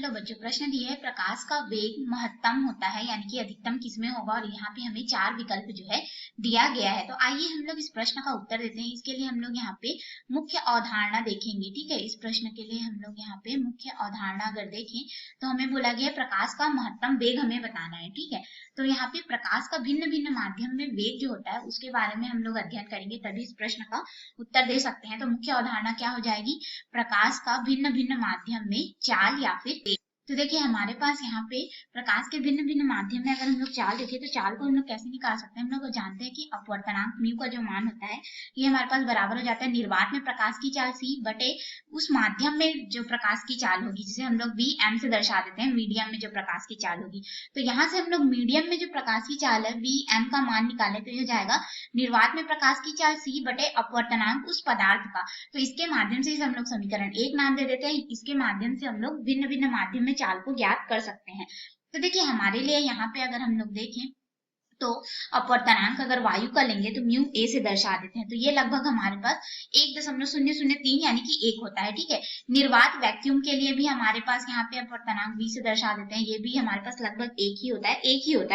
Hello बच्चों, प्रश्न दिया है प्रकाश का वेग महत्तम होता है यानी कि अधिकतम किसमें होगा, और यहाँ पे हमें चार विकल्प जो है दिया गया है। तो आइए हम लोग इस प्रश्न का उत्तर देते हैं। इसके लिए हम लोग यहाँ पे मुख्य अवधारणा देखेंगे। ठीक है, इस प्रश्न के लिए हम लोग यहाँ पे मुख्य अवधारणा अगर देखें तो हमें बोला गया है प्रकाश का महत्तम वेग हमें बताना है। ठीक है, तो यहाँ पे प्रकाश का भिन्न भिन्न माध्यम में वेग जो होता है उसके बारे में हम लोग अध्ययन करेंगे, तभी इस प्रश्न का उत्तर दे सकते हैं। तो मुख्य अवधारणा क्या हो जाएगी, प्रकाश का भिन्न भिन्न माध्यम में चाल या फिर वेग। तो देखिए हमारे पास यहाँ पे प्रकाश के भिन्न भिन्न माध्यम में अगर हम लोग चाल देखें तो चाल को हम लोग कैसे निकाल सकते हैं। हम लोग जानते हैं कि अपवर्तनांक म्यू का जो मान होता है ये हमारे पास बराबर हो जाता है निर्वात में प्रकाश की चाल सी बटे उस माध्यम में जो प्रकाश की चाल होगी, जिसे हम लोग वी एम से दर्शा देते हैं, मीडियम में जो प्रकाश की चाल होगी। तो यहाँ से हम लोग मीडियम में जो प्रकाश की चाल है वी एम का मान निकाले तो ये हो जाएगा निर्वात में प्रकाश की चाल सी बटे अपवर्तनांक उस पदार्थ का। तो इसके माध्यम से हम लोग समीकरण एक नाम दे देते हैं। इसके माध्यम से हम लोग भिन्न भिन्न माध्यम में चाल को ज्ञात कर सकते हैं। तो देखिए हमारे लिए यहाँ पे अगर हम लोग देखें तो अपवर्तनांक अगर वायु का लेंगे तो म्यू ए से दर्शा देते हैं, तो ये लगभग हमारे पास 1.003 यानी कि 1 होता है। ठीक है, निर्वात वैक्यूम के लिए भी हमारे पास यहाँ पे अपवर्तनांक v से दर्शा देते हैं, ये भी हमारे पास लगभग एक ही होता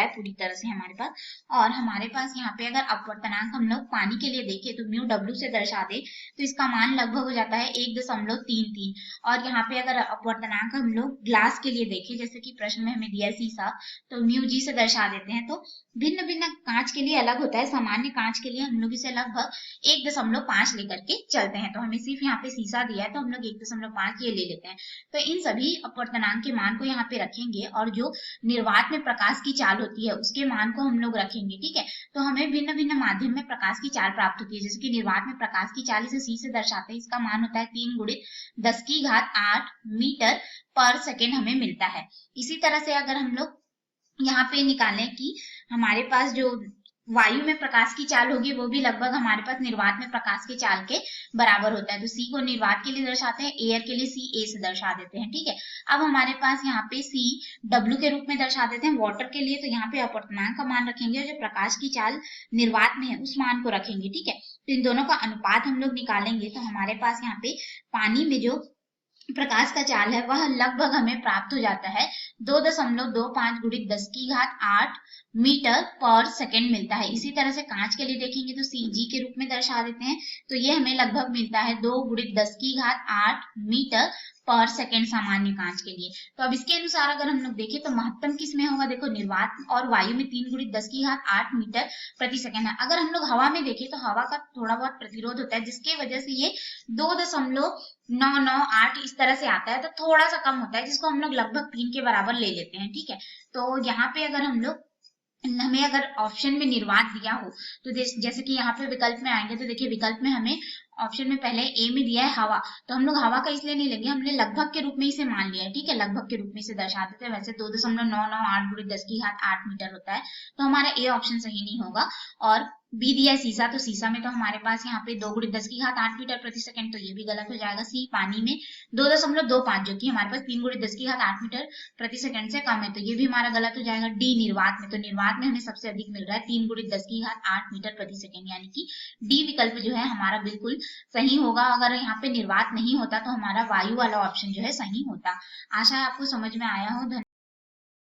है पूरी तरह से हमारे पास। और हमारे पास यहाँ पे अगर अपवर्तनांक हम लोग पानी के लिए देखें तो म्यू w से दर्शा दे तो इसका मान लगभग हो जाता है 1.33। और यहाँ पे अगर अपवर्तनांक हम लोग ग्लास के लिए देखें, जैसे कि प्रश्न में हमें दिया शीशा, तो म्यू g से दर्शा देते हैं। तो भिन्न भिन्न कांच के लिए अलग होता है, सामान्य कांच के लिए हम लोग इसे लगभग 1.5 लेकर के चलते हैं। तो हमें सिर्फ यहाँ पे शीशा दिया है तो हम लोग 1.5 ये ले लेते हैं। तो इन सभी अपवर्तनांक के मान को यहाँ पे रखेंगे और जो निर्वात में प्रकाश की चाल होती है उसके मान को हम लोग रखेंगे। ठीक है, तो हमें भिन्न भिन्न माध्यम में प्रकाश की चाल प्राप्त होती है। जैसे कि निर्वात में प्रकाश की चाल इसे सी से दर्शाते हैं, इसका मान होता है 3 गुणित 10⁸ मीटर पर सेकेंड हमें मिलता है। इसी तरह से अगर हम लोग यहाँ पे निकालें कि हमारे पास जो वायु में प्रकाश की चाल होगी वो भी लगभग हमारे पास निर्वात में प्रकाश की चाल के बराबर होता है। तो सी को निर्वात के लिए दर्शाते हैं, एयर के लिए सी ए से दर्शा देते हैं। ठीक है, अब हमारे पास यहाँ पे सी डब्ल्यू के रूप में दर्शा देते हैं वाटर के लिए, तो यहाँ पे अपवर्तनांक का मान रखेंगे और जो प्रकाश की चाल निर्वात में है उस मान को रखेंगे। ठीक है, तो इन दोनों का अनुपात हम लोग निकालेंगे तो हमारे पास यहाँ पे पानी में जो प्रकाश का चाल है वह लगभग हमें प्राप्त हो जाता है 2.25 गुणित 10⁸ मीटर पर सेकेंड मिलता है। इसी तरह से कांच के लिए देखेंगे तो सी जी के रूप में दर्शा देते हैं, तो ये हमें लगभग मिलता है 2 गुणित 10⁸ मीटर पर सेकेंड सामान्य कांच के लिए। तो अब इसके अनुसार अगर हम लोग देखें तो महत्तम किस में होगा, देखो निर्वात और वायु में 3 गुणित 10⁸ मीटर प्रति सेकेंड है। अगर हम लोग हवा में देखें तो हवा का थोड़ा बहुत प्रतिरोध होता है जिसकी वजह से ये 2.998 इस तरह से आता है, तो थोड़ा सा कम होता है जिसको हम लोग लगभग 3 के बराबर ले लेते हैं। ठीक है, तो यहाँ पे अगर हम लोग हमें अगर ऑप्शन में निर्वात दिया हो तो जैसे कि यहाँ पे विकल्प में आएंगे तो देखिए विकल्प में हमें ऑप्शन में पहले ए में दिया है हवा, तो हम लोग हवा का इसलिए नहीं लेंगे, हमने लगभग के रूप में इसे मान लिया है। ठीक है, लगभग के रूप में इसे दर्शा देते हैं। वैसे 2.998 गुणित 10⁸ मीटर होता है, तो हमारा ए ऑप्शन सही नहीं होगा। और बी दिया है शीशा, तो शीशा में तो हमारे पास यहाँ पे 2 गुणित 10⁸ मीटर प्रति सेकंड, तो ये भी गलत हो जाएगा। सी पानी में 2.25 जो कि हमारे पास 3 गुणित 10⁸ मीटर प्रति सेकंड से कम है, तो ये भी हमारा गलत हो जाएगा। डी निर्वात में, तो निर्वात में हमें सबसे अधिक मिल रहा है 3 गुणित 10⁸ मीटर प्रति सेकंड, यानी कि डी विकल्प जो है हमारा बिल्कुल सही होगा। अगर यहाँ पे निर्वात नहीं होता तो हमारा वायु वाला ऑप्शन जो है सही होता। आशा है आपको समझ में आया हो।